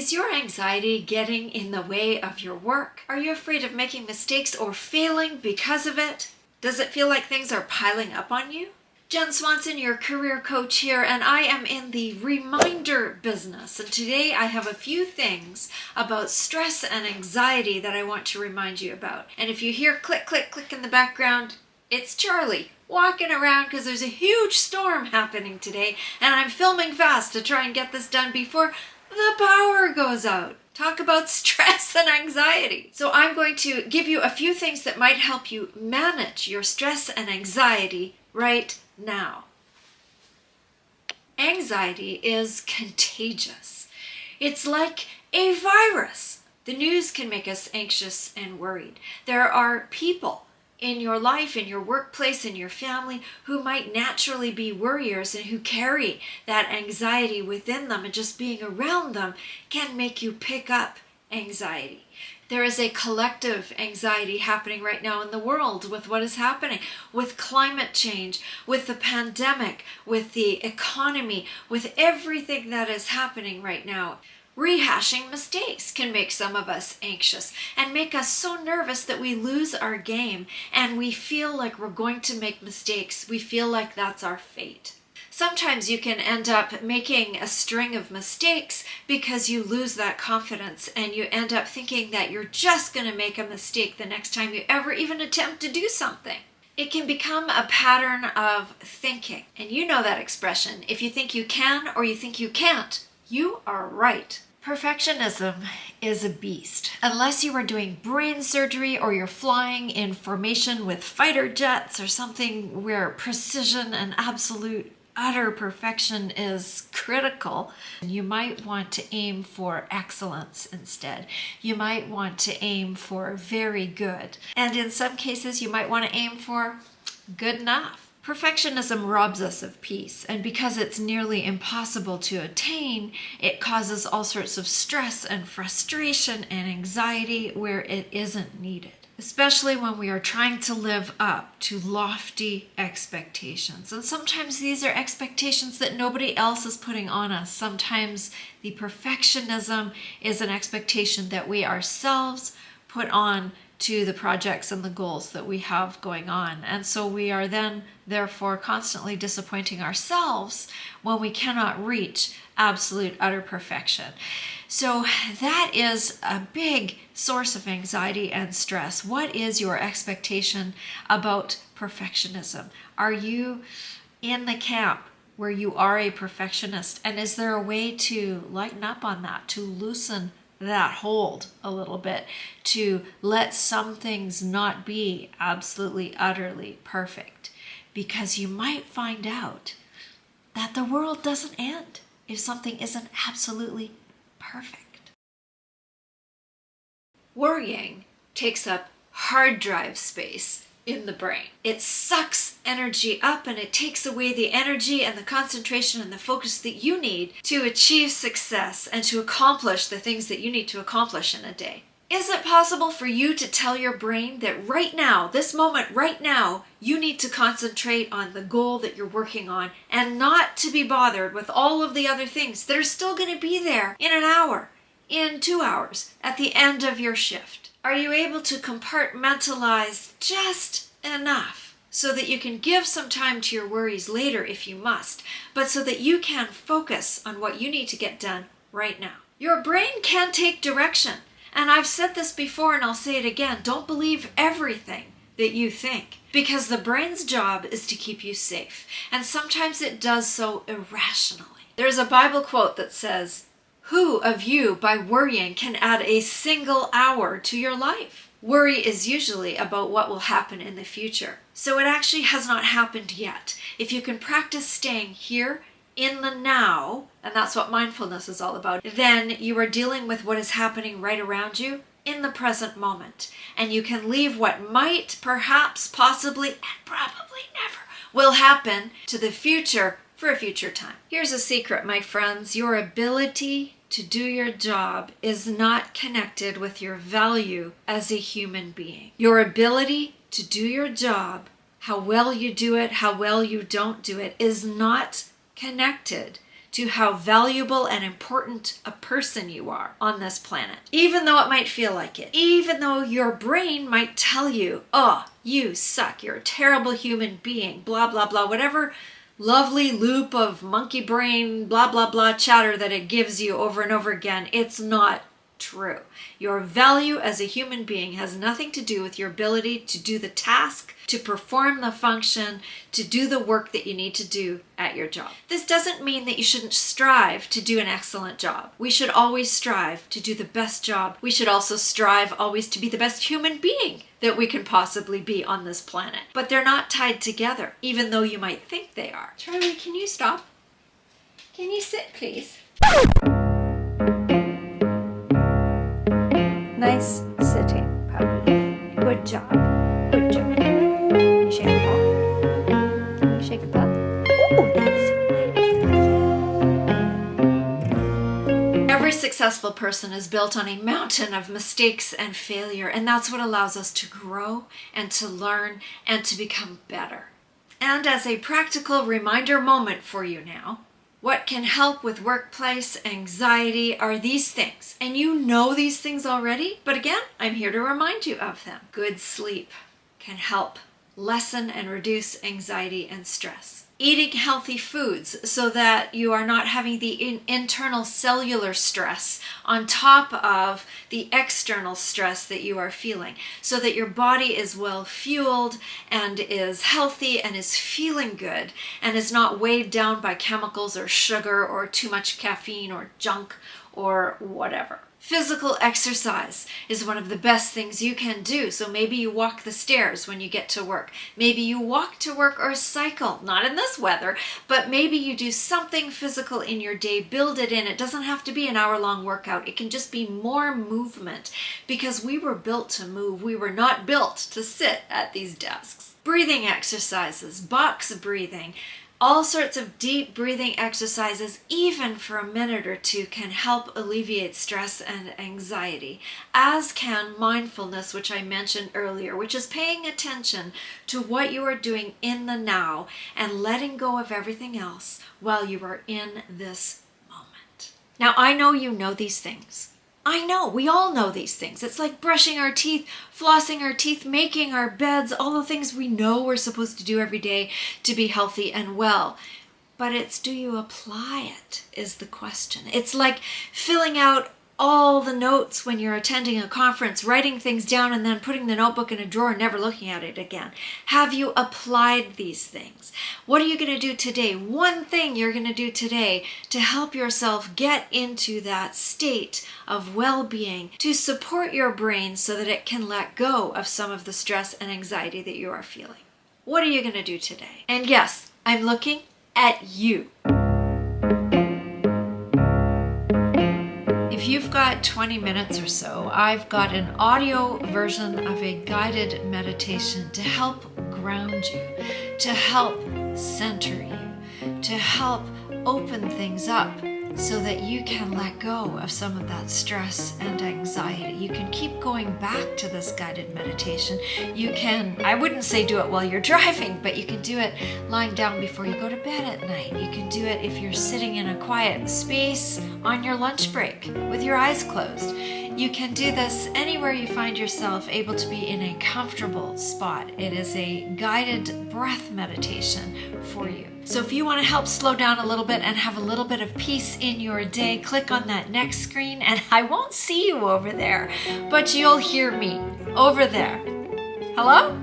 Is your anxiety getting in the way of your work? Are you afraid of making mistakes or failing because of it? Does it feel like things are piling up on you? Jenn Swanson, your career coach here, and I am in the reminder business. And today I have a few things about stress and anxiety that I want to remind you about. And if you hear click, click, click in the background, it's Charlie walking around because there's a huge storm happening today, and I'm filming fast to try and get this done before the power goes out. Talk about stress and anxiety. So I'm going to give you a few things that might help you manage your stress and anxiety right now. Anxiety is contagious. It's like a virus. The news can make us anxious and worried. There are people in your life, in your workplace, in your family, who might naturally be worriers and who carry that anxiety within them, and just being around them can make you pick up anxiety. There is a collective anxiety happening right now in the world with what is happening, with climate change, with the pandemic, with the economy, with everything that is happening right now. Rehashing mistakes can make some of us anxious and make us so nervous that we lose our game and we feel like we're going to make mistakes. We feel like that's our fate. Sometimes you can end up making a string of mistakes because you lose that confidence and you end up thinking that you're just going to make a mistake the next time you ever even attempt to do something. It can become a pattern of thinking. And you know that expression, if you think you can or you think you can't, you are right. Perfectionism is a beast. Unless you are doing brain surgery or you're flying in formation with fighter jets or something where precision and absolute utter perfection is critical, you might want to aim for excellence instead. You might want to aim for very good. And in some cases, you might want to aim for good enough. Perfectionism robs us of peace, and because it's nearly impossible to attain, it causes all sorts of stress and frustration and anxiety where it isn't needed, especially when we are trying to live up to lofty expectations. And sometimes these are expectations that nobody else is putting on us. Sometimes the perfectionism is an expectation that we ourselves put on to the projects and the goals that we have going on. And so we are then therefore constantly disappointing ourselves when we cannot reach absolute utter perfection. So that is a big source of anxiety and stress. What is your expectation about perfectionism? Are you in the camp where you are a perfectionist? And is there a way to lighten up on that, to loosen that hold a little bit, to let some things not be absolutely, utterly perfect? Because you might find out that the world doesn't end if something isn't absolutely perfect. Worrying takes up hard drive space in the brain. It sucks energy up and it takes away the energy and the concentration and the focus that you need to achieve success and to accomplish the things that you need to accomplish in a day. Is it possible for you to tell your brain that right now, this moment right now, you need to concentrate on the goal that you're working on and not to be bothered with all of the other things that are still going to be there in an hour, in 2 hours, at the end of your shift? Are you able to compartmentalize just enough so that you can give some time to your worries later if you must, but so that you can focus on what you need to get done right now? Your brain can take direction. And I've said this before and I'll say it again. Don't believe everything that you think, because the brain's job is to keep you safe. And sometimes it does so irrationally. There's a Bible quote that says, "Who of you by worrying can add a single hour to your life?" Worry is usually about what will happen in the future. So it actually has not happened yet. If you can practice staying here in the now, and that's what mindfulness is all about, then you are dealing with what is happening right around you in the present moment. And you can leave what might, perhaps, possibly, and probably never will happen to the future for a future time. Here's a secret, my friends. Your ability to do your job is not connected with your value as a human being. Your ability to do your job, how well you do it, how well you don't do it, is not connected to how valuable and important a person you are on this planet. Even though it might feel like it. Even though your brain might tell you, oh, you suck, you're a terrible human being, blah, blah, blah, whatever lovely loop of monkey brain, blah, blah, blah chatter that it gives you over and over again. It's not true. Your value as a human being has nothing to do with your ability to do the task, to perform the function, to do the work that you need to do at your job. This doesn't mean that you shouldn't strive to do an excellent job. We should always strive to do the best job. We should also strive always to be the best human being that we can possibly be on this planet. But they're not tied together, even though you might think they are. Charlie, can you stop? Can you sit, please? Nice sitting, puppy. Good job. Good job. You shake your paw. You shake your paw. Oh, that's so nice. Every successful person is built on a mountain of mistakes and failure, and that's what allows us to grow and to learn and to become better. And as a practical reminder moment for you now, what can help with workplace anxiety are these things. And you know these things already, but again, I'm here to remind you of them. Good sleep can help lessen and reduce anxiety and stress. Eating healthy foods so that you are not having the internal cellular stress on top of the external stress that you are feeling, so that your body is well fueled and is healthy and is feeling good and is not weighed down by chemicals or sugar or too much caffeine or junk or whatever. Physical exercise is one of the best things you can do. So maybe you walk the stairs when you get to work. Maybe you walk to work or cycle, not in this weather, but maybe you do something physical in your day, build it in. It doesn't have to be an hour-long workout. It can just be more movement because we were built to move. We were not built to sit at these desks. Breathing exercises, box breathing, all sorts of deep breathing exercises, even for a minute or two, can help alleviate stress and anxiety, as can mindfulness, which I mentioned earlier, which is paying attention to what you are doing in the now and letting go of everything else while you are in this moment. Now, I know you know these things. I know, we all know these things. It's like brushing our teeth, flossing our teeth, making our beds, all the things we know we're supposed to do every day to be healthy and well. But it's, do you apply it, is the question. It's like filling out all the notes when you're attending a conference, writing things down and then putting the notebook in a drawer and never looking at it again. Have you applied these things? What are you going to do today? One thing you're going to do today to help yourself get into that state of well-being, to support your brain so that it can let go of some of the stress and anxiety that you are feeling. What are you going to do today? And yes, I'm looking at you. If you've got 20 minutes or so, I've got an audio version of a guided meditation to help ground you, to help center you, to help open things up so that you can let go of some of that stress and anxiety. You can keep going back to this guided meditation. You can, I wouldn't say do it while you're driving, but you can do it lying down before you go to bed at night. You can do it if you're sitting in a quiet space on your lunch break with your eyes closed. You can do this anywhere you find yourself able to be in a comfortable spot. It is a guided breath meditation for you. So if you want to help slow down a little bit and have a little bit of peace in your day, click on that next screen, and I won't see you over there, but you'll hear me over there. Hello?